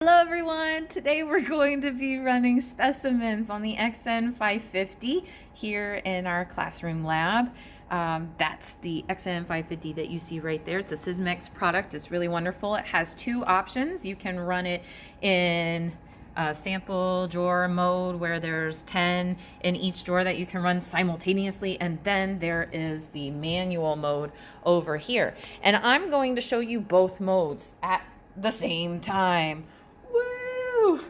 Hello everyone! Today we're going to be running specimens on the XN 550 here in our classroom lab. That's the XN 550 that you see right there. It's a Sysmex product. It's really wonderful. It has two options. You can run it in sample drawer mode where there's 10 in each drawer that you can run simultaneously, and then there is the manual mode over here. And I'm going to show you both modes at the same time. Woo!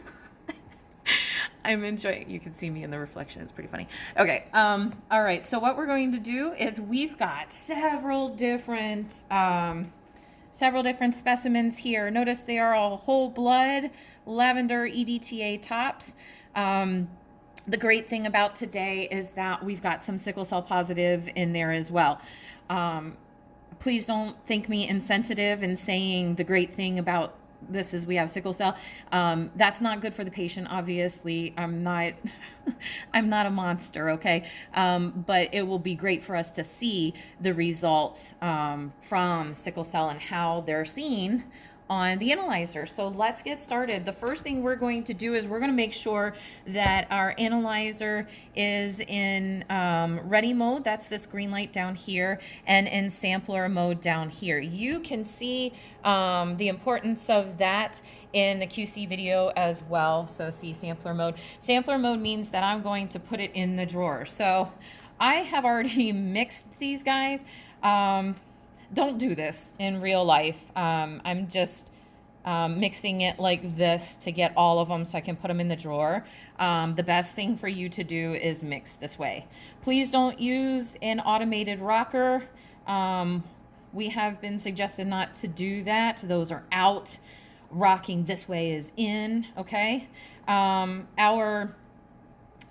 I'm enjoying, you can see me in the reflection, it's pretty funny. Okay, all right, so what we're going to do is we've got several different specimens here. Notice they are all whole blood, lavender EDTA tops. The great thing about today is that we've got some sickle cell positive in there as well. Please don't think me insensitive in saying the great thing about this is we have sickle cell. That's not good for the patient, obviously. I'm not a monster, okay? But it will be great for us to see the results from sickle cell and how they're seen on the analyzer. So let's get started. The first thing we're going to do is we're going to make sure that our analyzer is in ready mode. That's this green light down here, and in sampler mode down here. You can see the importance of that in the QC video as well. So see sampler mode. Sampler mode means that I'm going to put it in the drawer. So I have already mixed these guys. Don't do this in real life. I'm just mixing it like this to get all of them so I can put them in the drawer. The best thing for you to do is mix this way. Please don't use an automated rocker. We have been suggested not to do that. Those are out. Rocking this way is in, okay?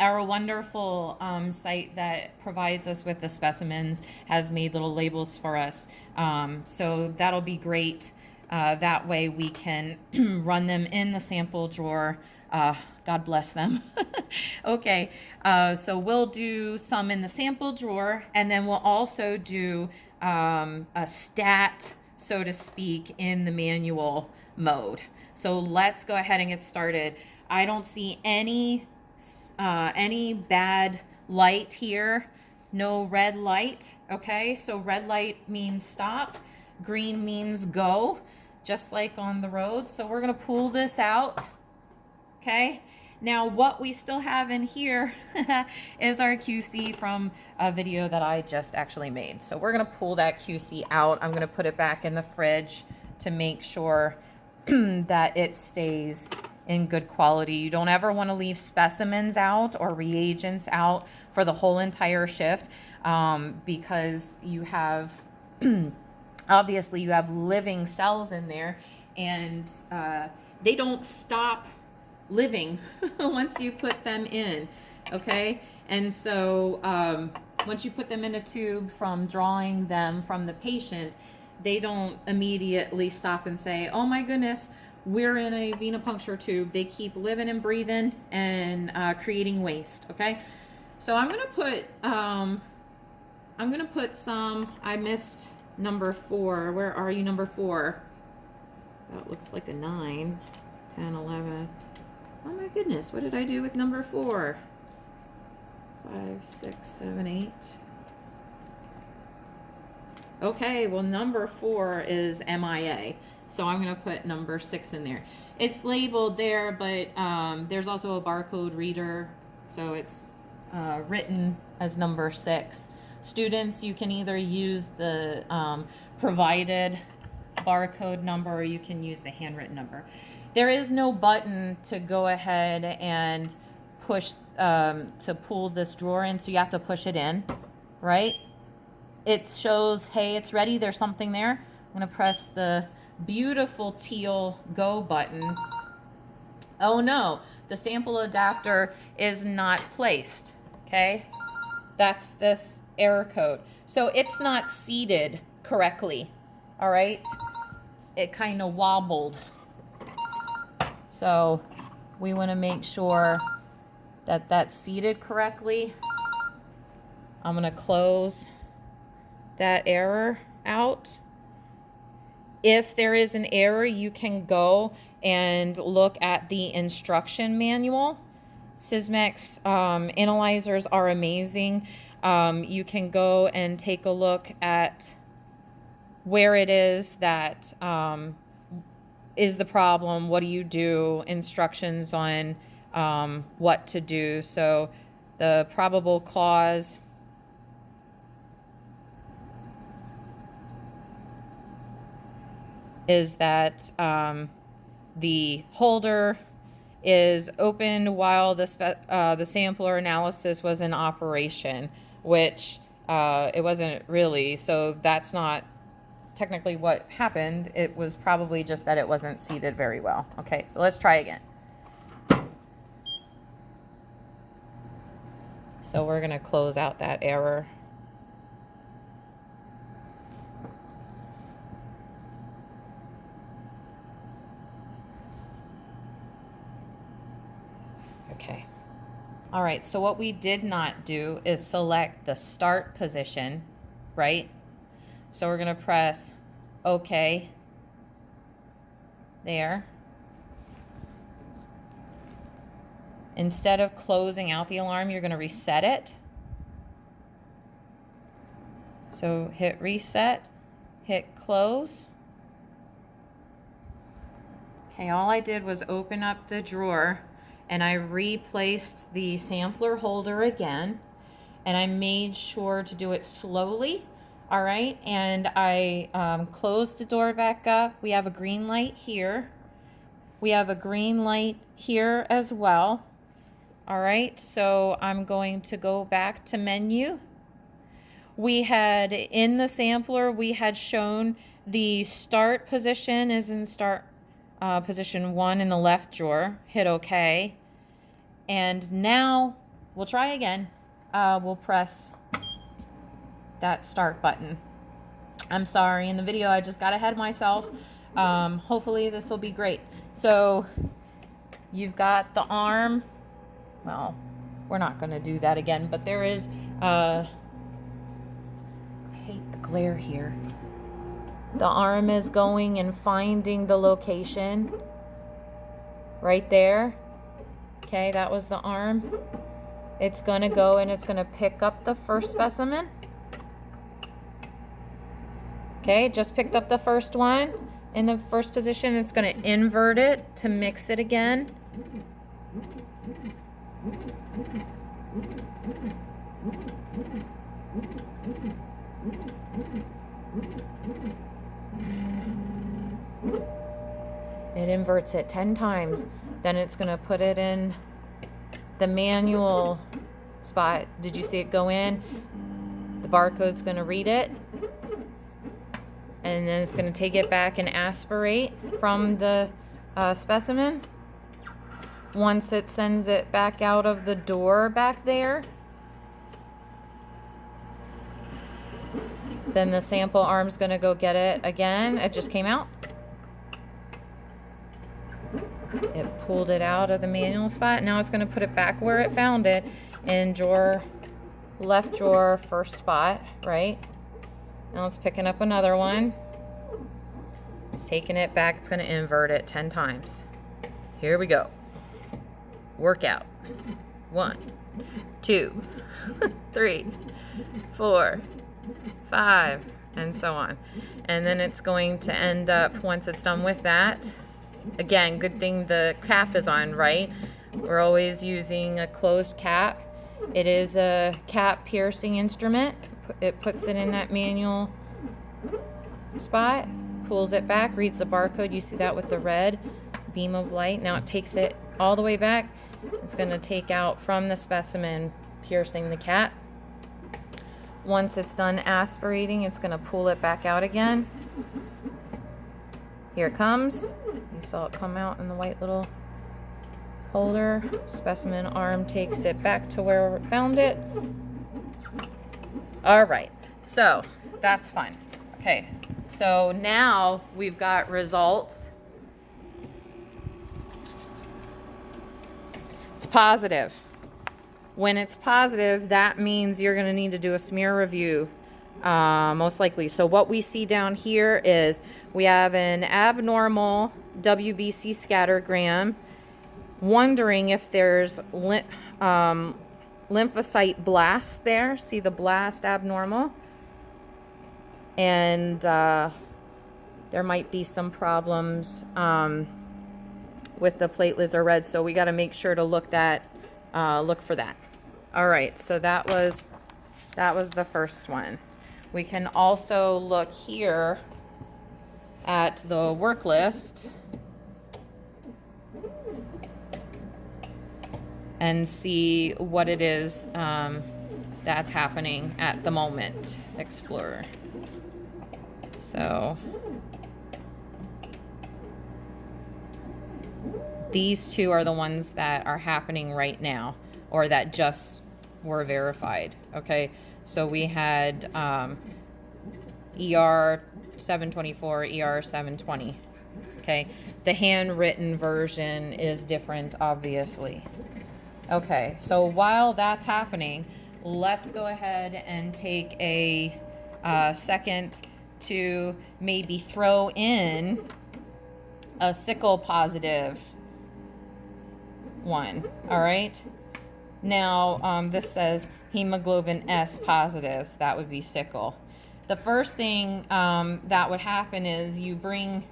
Our wonderful site that provides us with the specimens has made little labels for us. So that'll be great. That way we can run them in the sample drawer. God bless them. Okay, so we'll do some in the sample drawer, and then we'll also do a stat, so to speak, in the manual mode. So let's go ahead and get started. I don't see any bad light here. No red light. Okay, so red light means stop, green means go, just like on the road. So we're gonna pull this out. Okay, now what we still have in here is our QC from a video that I just actually made. So we're gonna pull that QC out. I'm gonna put it back in the fridge to make sure that it stays in good quality. You don't ever want to leave specimens out or reagents out for the whole entire shift, because you have obviously you have living cells in there, and they don't stop living once you put them in, okay? And so once you put them in a tube from drawing them from the patient, they don't immediately stop and say, oh my goodness, we're in a venipuncture tube. They keep living and breathing and creating waste, okay? So I'm gonna put some, I missed number 4. Where are you, number 4? That looks like a 9, 10, 11. Oh my goodness, what did I do with number 4? 5, 6, 7, 8. Okay, well number 4 is MIA. So I'm going to put number 6 in there. It's labeled there, but there's also a barcode reader, so it's written as number 6. Students, you can either use the provided barcode number, or you can use the handwritten number. There is no button to go ahead and push to pull this drawer in, so you have to push it in, right? It shows, hey, it's ready, there's something there. I'm going to press the beautiful teal go button. Oh no, the sample adapter is not placed, okay? That's this error code. So it's not seated correctly, all right? It kind of wobbled. So we want to make sure that that's seated correctly. I'm going to close that error out. If there is an error, you can go and look at the instruction manual. Sysmex analyzers are amazing. You can go and take a look at where it is that is the problem, what do you do, instructions on what to do. So the probable cause is that the holder is open while the sampler analysis was in operation, which it wasn't really. So that's not technically what happened. It was probably just that it wasn't seated very well. Okay, so let's try again. So we're going to close out that error. Okay. All right, so what we did not do is select the start position, right? So we're going to press OK there. Instead of closing out the alarm, you're going to reset it. So hit reset, hit close. Okay, all I did was open up the drawer and I replaced the sampler holder again, and I made sure to do it slowly. All right, and I closed the door back up. We have a green light here. We have a green light here as well. All right, so I'm going to go back to menu. We had, in the sampler, we had shown the start position is in start position 1 in the left drawer. Hit OK. And now we'll try again. We'll press that start button. I'm sorry, in the video I just got ahead of myself. Hopefully this will be great. So you've got the arm. Well, we're not going to do that again, but there is I hate the glare here. The arm is going and finding the location right there. Okay, that was the arm. It's going to go and it's going to pick up the first specimen. Okay, just picked up the first one in the first position. It's going to invert it to mix it again. It inverts it 10 times. Then it's going to put it in the manual spot. Did you see it go in? The barcode's going to read it. And then it's going to take it back and aspirate from the specimen. Once it sends it back out of the door back there, then the sample arm's going to go get it again. It just came out. It pulled it out of the manual spot. Now it's going to put it back where it found it in drawer, left drawer, first spot, right? Now it's picking up another one. It's taking it back. It's going to invert it 10 times. Here we go. Workout. 1, 2, 3, 4, 5, and so on. And then it's going to end up, once it's done with that, again, good thing the cap is on, right? We're always using a closed cap. It is a cap piercing instrument. It puts it in that manual spot, pulls it back, reads the barcode. You see that with the red beam of light. Now it takes it all the way back. It's going to take out from the specimen, piercing the cap. Once it's done aspirating, it's going to pull it back out again. Here it comes. You saw it come out in the white little holder. Specimen arm takes it back to where it found it. All right, so that's fine. Okay, so now we've got results. It's positive. When it's positive, that means you're going to need to do a smear review, most likely. So what we see down here is we have an abnormal WBC scattergram, wondering if there's lymphocyte blast there. See the blast abnormal? And there might be some problems with the platelets are red, so we got to make sure to look for that. All right, so that was the first one. We can also look here at the work list and see what it is that's happening at the moment. Explorer. So these two are the ones that are happening right now, or that just were verified. Okay, so we had ER 724, ER 720. Okay, the handwritten version is different, obviously. Okay, so while that's happening, let's go ahead and take a second to maybe throw in a sickle positive one. All right, now this says hemoglobin S positive, so that would be sickle. The first thing that would happen is you bring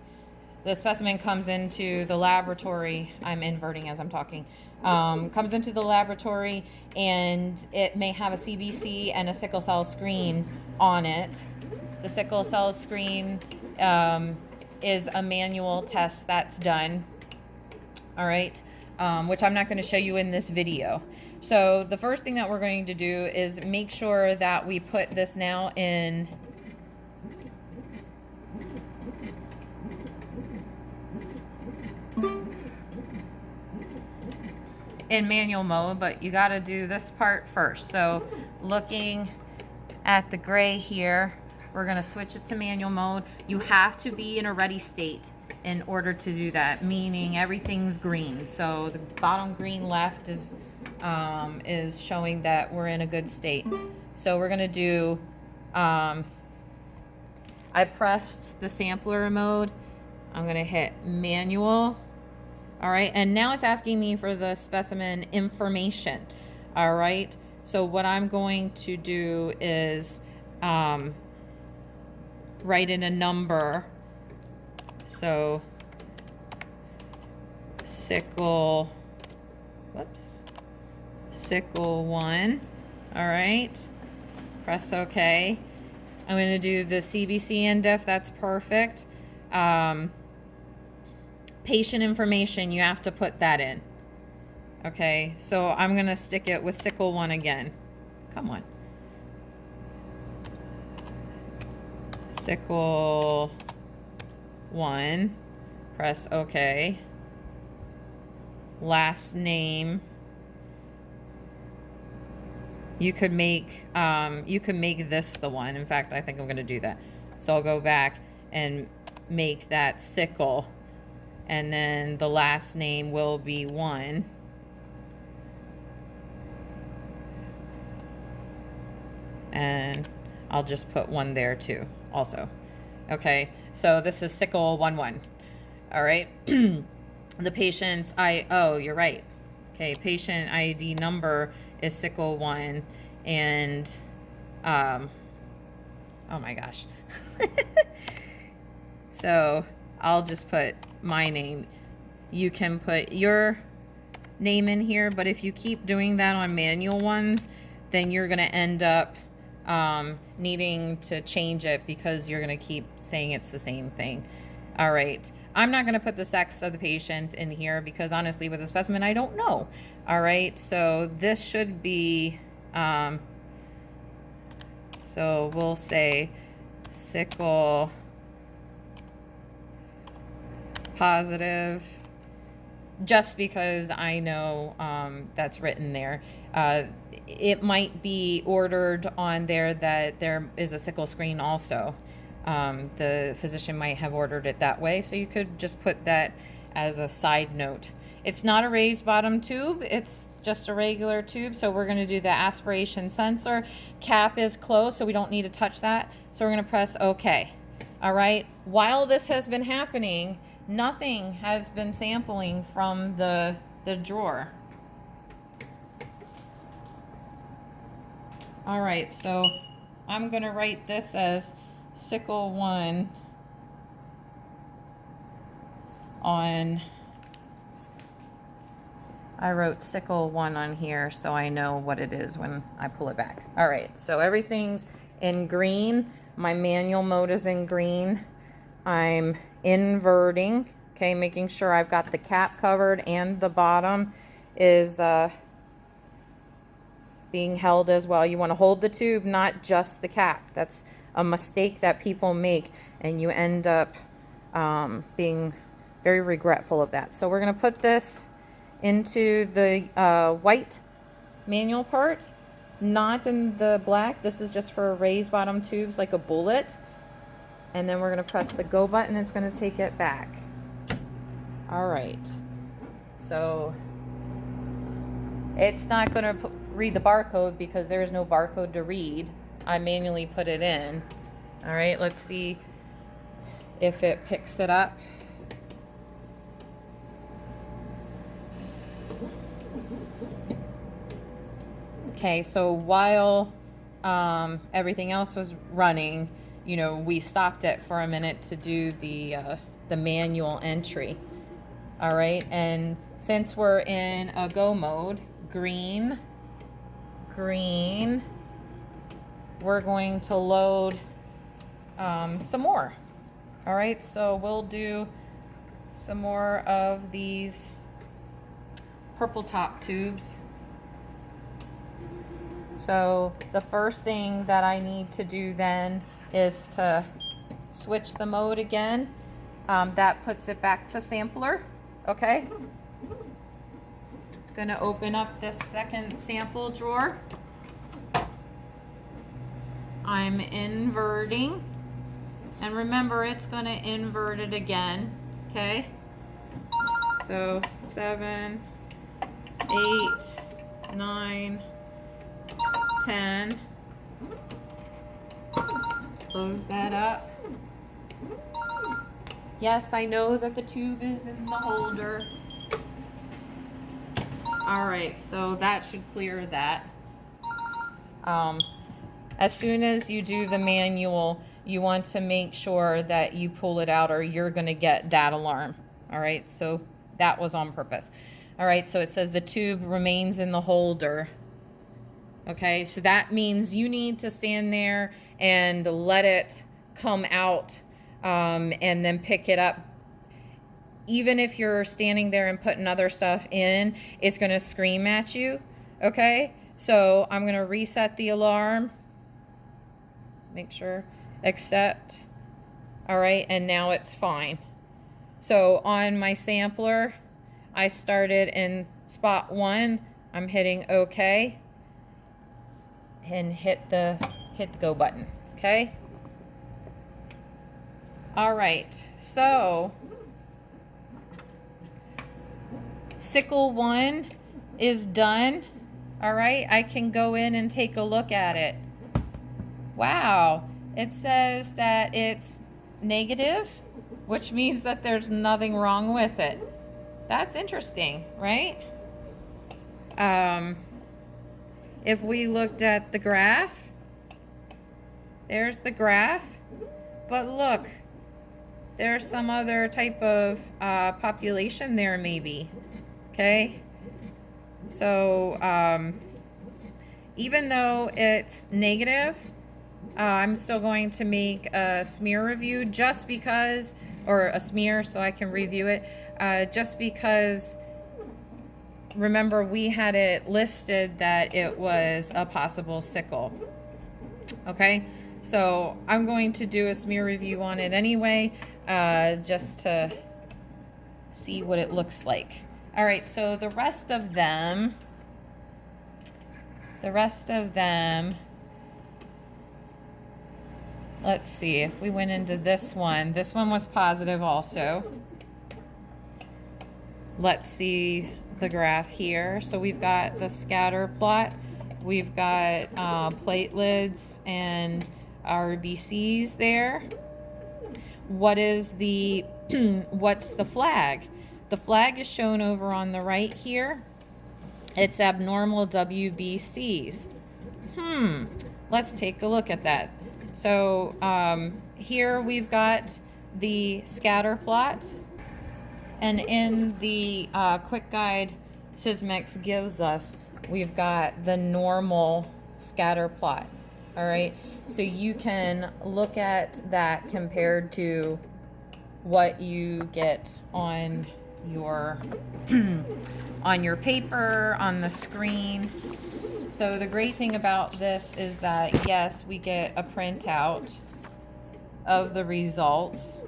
the specimen, comes into the laboratory. I'm inverting as I'm talking. Comes into the laboratory, and it may have a CBC and a sickle cell screen on it. The sickle cell screen is a manual test that's done. All right, which I'm not going to show you in this video. So the first thing that we're going to do is make sure that we put this now in manual mode, but you got to do this part first. So looking at the gray here, we're going to switch it to manual mode. You have to be in a ready state in order to do that, meaning everything's green. So the bottom green left is showing that we're in a good state. So we're going to do, I pressed the sampler mode. I'm going to hit manual. All right, and now it's asking me for the specimen information. All right, so what I'm going to do is write in a number. So sickle 1. All right, press OK. I'm going to do the CBC indiff. That's perfect. Patient information, you have to put that in. Okay, so I'm going to stick it with sickle 1 again. Come on. Sickle 1. Press OK. Last name. You could make this the one. In fact, I think I'm going to do that. So I'll go back and make that sickle. And then the last name will be 1. And I'll just put 1 there too, also. Okay, so this is sickle 1-1. All right. The patient's oh, you're right. Okay, patient ID number is sickle 1, and oh my gosh. So I'll just put my name. You can put your name in here, but if you keep doing that on manual ones, then you're going to end up needing to change it because you're going to keep saying it's the same thing. All right. I'm not going to put the sex of the patient in here because honestly with a specimen, I don't know. All right. So this should be, so we'll say sickle positive, just because I know that's written there. It might be ordered on there that there is a sickle screen also. The physician might have ordered it that way, so you could just put that as a side note. It's not a raised bottom tube, it's just a regular tube, so we're going to do the aspiration sensor. Cap is closed, so we don't need to touch that, so we're going to press OK. All right, while this has been happening, nothing has been sampling from the drawer. All right, so I'm gonna write this as sickle 1 on, I wrote sickle 1 on here so I know what it is when I pull it back. All right, so everything's in green. My manual mode is in green. I'm inverting, okay, making sure I've got the cap covered and the bottom is being held as well. You want to hold the tube, not just the cap. That's a mistake that people make, and you end up being very regretful of that. So we're going to put this into the white manual part, not in the black. This is just for raised bottom tubes, like a bullet. And then we're going to press the go button. It's going to take it back. All right. So it's not going to read the barcode because there is no barcode to read. I manually put it in. All right, let's see if it picks it up. Okay, so while everything else was running, you know, we stopped it for a minute to do the manual entry. All right, and since we're in a go mode, green, we're going to load some more. All right, so we'll do some more of these purple top tubes. So the first thing that I need to do then is to switch the mode again. That puts it back to sampler, okay? Gonna open up this second sample drawer. I'm inverting, and remember it's gonna invert it again, okay? So 7, 8, 9, 10. Close that up. Yes, I know that the tube is in the holder. All right, so that should clear that. As soon as you do the manual, you want to make sure that you pull it out or you're gonna get that alarm. All right, so that was on purpose. All right, so it says the tube remains in the holder. Okay, so that means you need to stand there and let it come out and then pick it up. Even if you're standing there and putting other stuff in, it's gonna scream at you, okay? So I'm gonna reset the alarm. Make sure, accept. All right, and now it's fine. So on my sampler, I started in spot 1. I'm hitting OK. And hit the go button, okay? All right, so sickle 1 is done. All right, I can go in and take a look at it. Wow, it says that it's negative, which means that there's nothing wrong with it. That's interesting, right? If we looked at the graph, there's the graph, but look, there's some other type of population there maybe, okay? So even though it's negative, I'm still going to make a smear review just because, or a smear so I can review it, just because remember we had it listed that it was a possible sickle. Okay, so I'm going to do a smear review on it anyway, just to see what it looks like. All right, so the rest of them, let's see, if we went into this one was positive also. Let's see the graph here. So we've got the scatter plot, we've got platelets and RBCs there. What is the what's the flag? The flag is shown over on the right here. It's abnormal WBCs. Let's take a look at that. So here we've got the scatter plot, and in the quick guide Sysmex gives us, we've got the normal scatter plot. All right, so you can look at that compared to what you get on your on your paper, on the screen. So the great thing about this is that, yes, we get a printout of the results,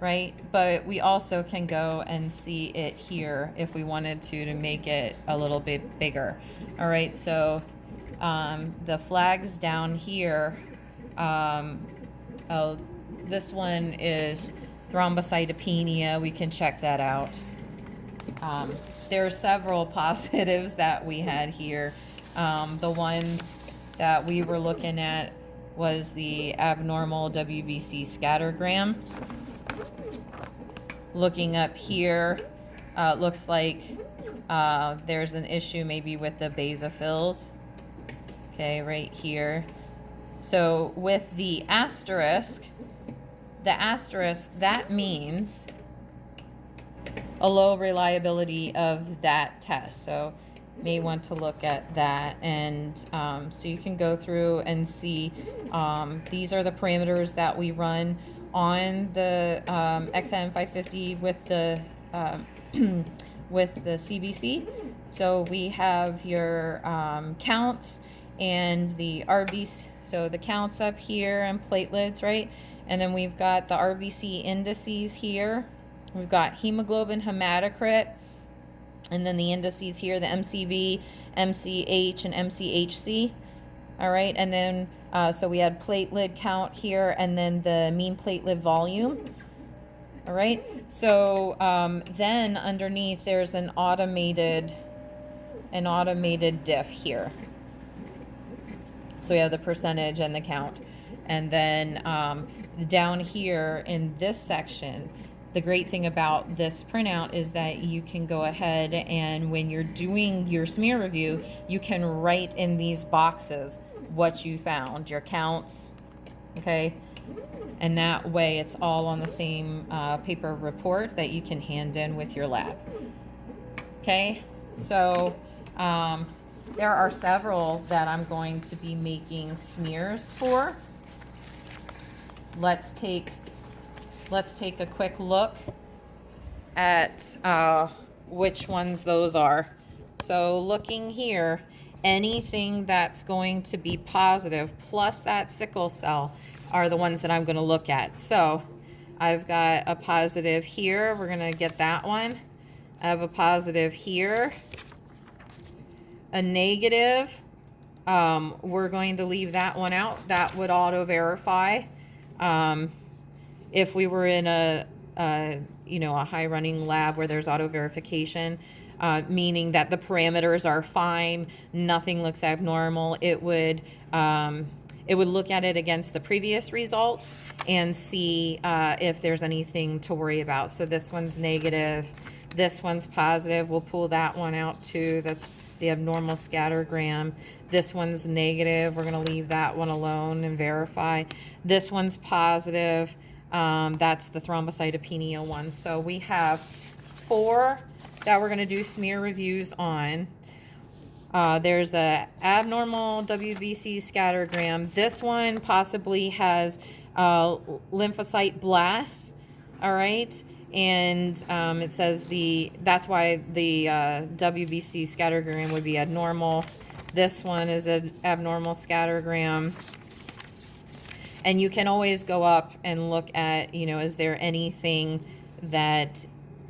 right? But we also can go and see it here if we wanted to make it a little bit bigger. All right, so the flags down here, oh, this one is thrombocytopenia. We can check that out. There are several positives that we had here. The one that we were looking at was the abnormal WBC scattergram. Looking up here, looks like there's an issue maybe with the basophils. Okay, right here. So with the asterisk, that means a low reliability of that test. So may want to look at that, and so you can go through and see these are the parameters that we run on the XN 550 with the with the CBC. So we have your counts and the RBC, so the counts up here and platelets, right? And then we've got the RBC indices here. We've got hemoglobin, hematocrit, and then the indices here, the MCV, MCH, and MCHC. All right, and then so we had platelet count here, and then the mean platelet volume. All right, so then underneath there's an automated diff here. So we have the percentage and the count, and then down here in this section, the great thing about this printout is that you can go ahead and when you're doing your smear review, you can write in these boxes what you found, your counts, okay? And that way it's all on the same paper report that you can hand in with your lab. Okay, so there are several that I'm going to be making smears for. Let's take a quick look at which ones those are. So looking here, anything that's going to be positive plus that sickle cell are the ones that I'm going to look at. So I've got a positive here. We're going to get that one. I have a positive here. A negative. We're going to leave that one out. That would auto verify. If we were in a high running lab where there's auto verification, meaning that the parameters are fine, nothing looks abnormal, it would look at it against the previous results and see if there's anything to worry about. So this one's negative, this one's positive. We'll pull that one out too. That's the abnormal scattergram. This one's negative. We're going to leave that one alone and verify. This one's positive. That's the thrombocytopenia one. So we have 4 that we're going to do smear reviews on. There's a abnormal WBC scattergram. This one possibly has lymphocyte blasts. All right. And it says that's why the WBC scattergram would be abnormal. This one is an abnormal scattergram. And you can always go up and look at, is there anything that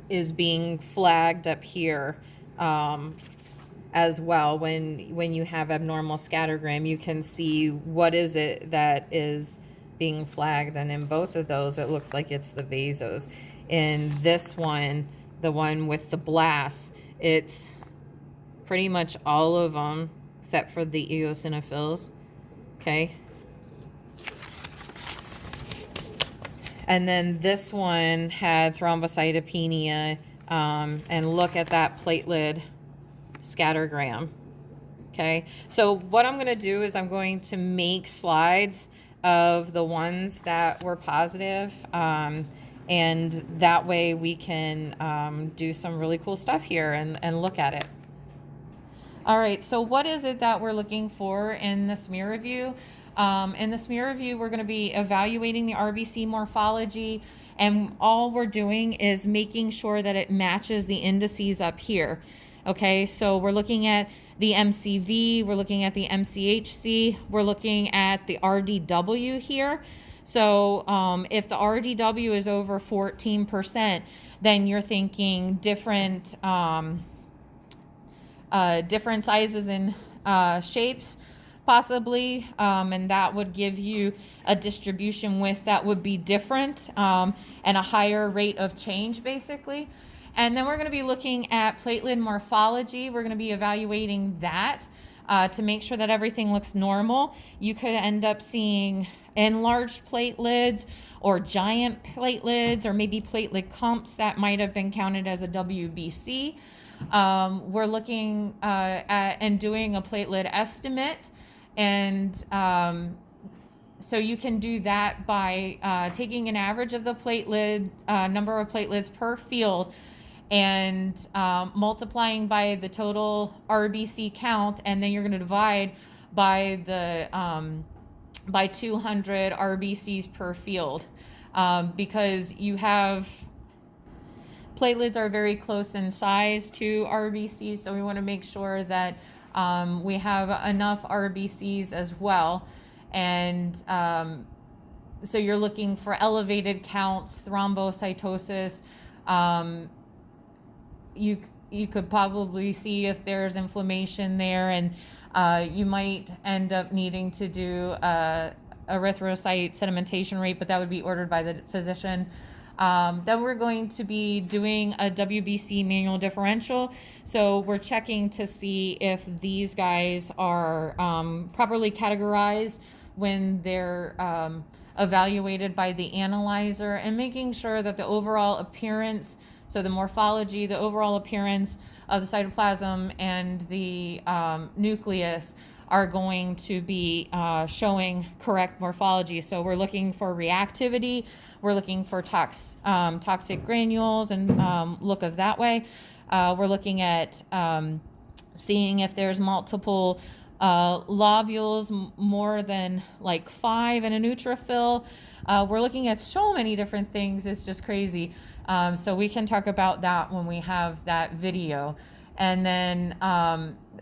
is being flagged up here as well. When you have abnormal scattergram, you can see what is it that is being flagged. And in both of those, it looks like it's the vasos. In this one, the one with the blasts, it's pretty much all of them except for the eosinophils. Okay. And then this one had thrombocytopenia, and look at that platelet scattergram. Okay, so what I'm going to do is I'm going to make slides of the ones that were positive, and that way we can do some really cool stuff here and look at it. All right, so what is it that we're looking for in the smear review? In the smear review, we're going to be evaluating the RBC morphology, and all we're doing is making sure that it matches the indices up here. Okay, so we're looking at the MCV, we're looking at the MCHC, we're looking at the RDW here. So if the RDW is over 14%, then you're thinking different different sizes and shapes possibly, and that would give you a distribution width that would be different, and a higher rate of change basically. And then we're going to be looking at platelet morphology. We're going to be evaluating that to make sure that everything looks normal. You could end up seeing enlarged platelets or giant platelets or maybe platelet clumps that might have been counted as a WBC. We're looking at and doing a platelet estimate, and so you can do that by taking an average of the platelet number of platelets per field and multiplying by the total RBC count, and then you're going to divide by the by 200 RBCs per field, because you have platelets are very close in size to RBCs, so we want to make sure that we have enough RBCs as well. And so you're looking for elevated counts, thrombocytosis. You could probably see if there's inflammation there, and you might end up needing to do erythrocyte sedimentation rate, but that would be ordered by the physician. Then we're going to be doing a WBC manual differential. So we're checking to see if these guys are properly categorized when they're evaluated by the analyzer, and making sure that the overall appearance, so the morphology, the overall appearance of the cytoplasm and the nucleus are going to be showing correct morphology. So we're looking for reactivity, we're looking for toxic granules and look of that way. We're looking at seeing if there's multiple lobules, more than like 5 in a neutrophil. We're looking at so many different things, it's just crazy. So we can talk about that when we have that video. And then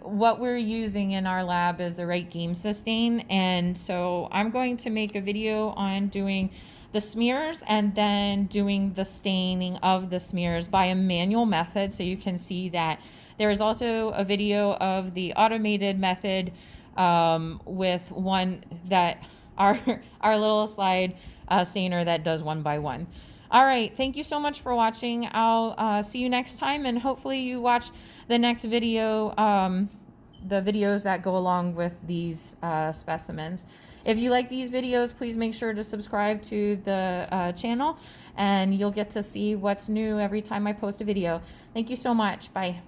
what we're using in our lab is the right game sustain. And so I'm going to make a video on doing the smears and then doing the staining of the smears by a manual method, so you can see that. There is also a video of the automated method with one that our little slide stainer that does one by one. All right, thank you so much for watching. I'll see you next time, and hopefully you watch the next video, the videos that go along with these specimens. If you like these videos, please make sure to subscribe to the channel, and you'll get to see what's new every time I post a video. Thank you so much. Bye.